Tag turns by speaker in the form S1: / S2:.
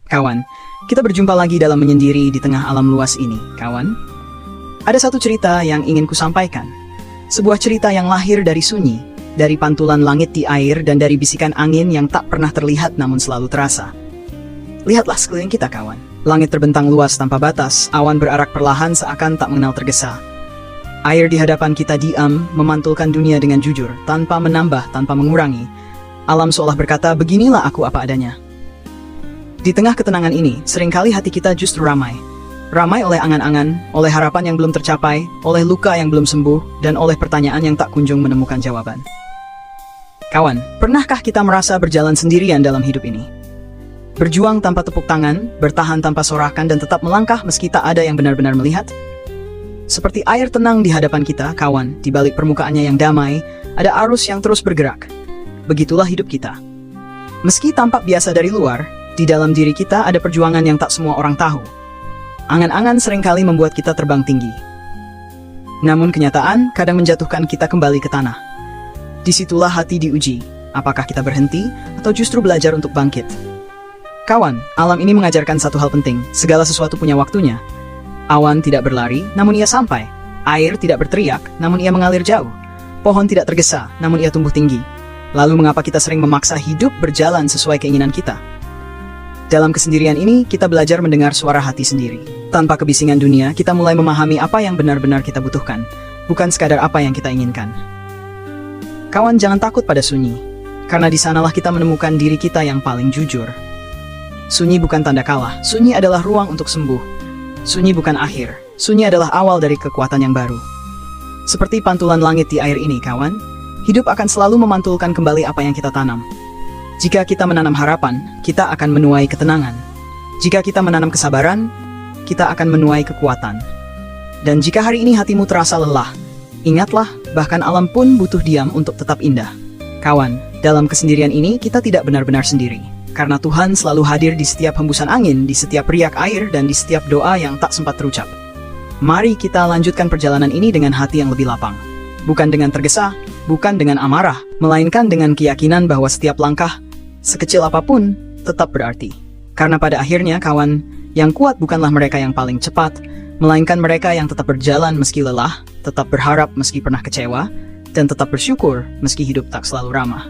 S1: Kawan, kita berjumpa lagi dalam menyendiri di tengah alam luas ini, kawan. Ada satu cerita yang ingin kusampaikan. Sebuah cerita yang lahir dari sunyi, dari pantulan langit di air dan dari bisikan angin yang tak pernah terlihat namun selalu terasa. Lihatlah sekeliling kita, kawan. Langit terbentang luas tanpa batas, awan berarak perlahan seakan tak mengenal tergesa. Air di hadapan kita diam, memantulkan dunia dengan jujur, tanpa menambah, tanpa mengurangi. Alam seolah berkata, beginilah aku apa adanya. Di tengah ketenangan ini, seringkali hati kita justru ramai. Ramai oleh angan-angan, oleh harapan yang belum tercapai, oleh luka yang belum sembuh, dan oleh pertanyaan yang tak kunjung menemukan jawaban. Kawan, pernahkah kita merasa berjalan sendirian dalam hidup ini? Berjuang tanpa tepuk tangan, bertahan tanpa sorakan, dan tetap melangkah meski tak ada yang benar-benar melihat? Seperti air tenang di hadapan kita, kawan, di balik permukaannya yang damai, ada arus yang terus bergerak. Begitulah hidup kita. Meski tampak biasa dari luar, di dalam diri kita ada perjuangan yang tak semua orang tahu. Angan-angan seringkali membuat kita terbang tinggi. Namun kenyataan kadang menjatuhkan kita kembali ke tanah. Disitulah hati diuji, apakah kita berhenti atau justru belajar untuk bangkit. Kawan, alam ini mengajarkan satu hal penting, segala sesuatu punya waktunya. Awan tidak berlari, namun ia sampai. Air tidak berteriak, namun ia mengalir jauh. Pohon tidak tergesa, namun ia tumbuh tinggi. Lalu mengapa kita sering memaksa hidup berjalan sesuai keinginan kita? Dalam kesendirian ini, kita belajar mendengar suara hati sendiri. Tanpa kebisingan dunia, kita mulai memahami apa yang benar-benar kita butuhkan, bukan sekadar apa yang kita inginkan. Kawan, jangan takut pada sunyi, karena di sanalah kita menemukan diri kita yang paling jujur. Sunyi bukan tanda kalah, sunyi adalah ruang untuk sembuh. Sunyi bukan akhir, sunyi adalah awal dari kekuatan yang baru. Seperti pantulan langit di air ini, kawan, hidup akan selalu memantulkan kembali apa yang kita tanam. Jika kita menanam harapan, kita akan menuai ketenangan. Jika kita menanam kesabaran, kita akan menuai kekuatan. Dan jika hari ini hatimu terasa lelah, ingatlah, bahkan alam pun butuh diam untuk tetap indah. Kawan, dalam kesendirian ini kita tidak benar-benar sendiri. Karena Tuhan selalu hadir di setiap hembusan angin, di setiap riak air, dan di setiap doa yang tak sempat terucap. Mari kita lanjutkan perjalanan ini dengan hati yang lebih lapang. Bukan dengan tergesa, bukan dengan amarah, melainkan dengan keyakinan bahwa setiap langkah, sekecil apapun, tetap berarti. Karena pada akhirnya, kawan, yang kuat bukanlah mereka yang paling cepat, melainkan mereka yang tetap berjalan meski lelah, tetap berharap meski pernah kecewa, dan tetap bersyukur meski hidup tak selalu ramah.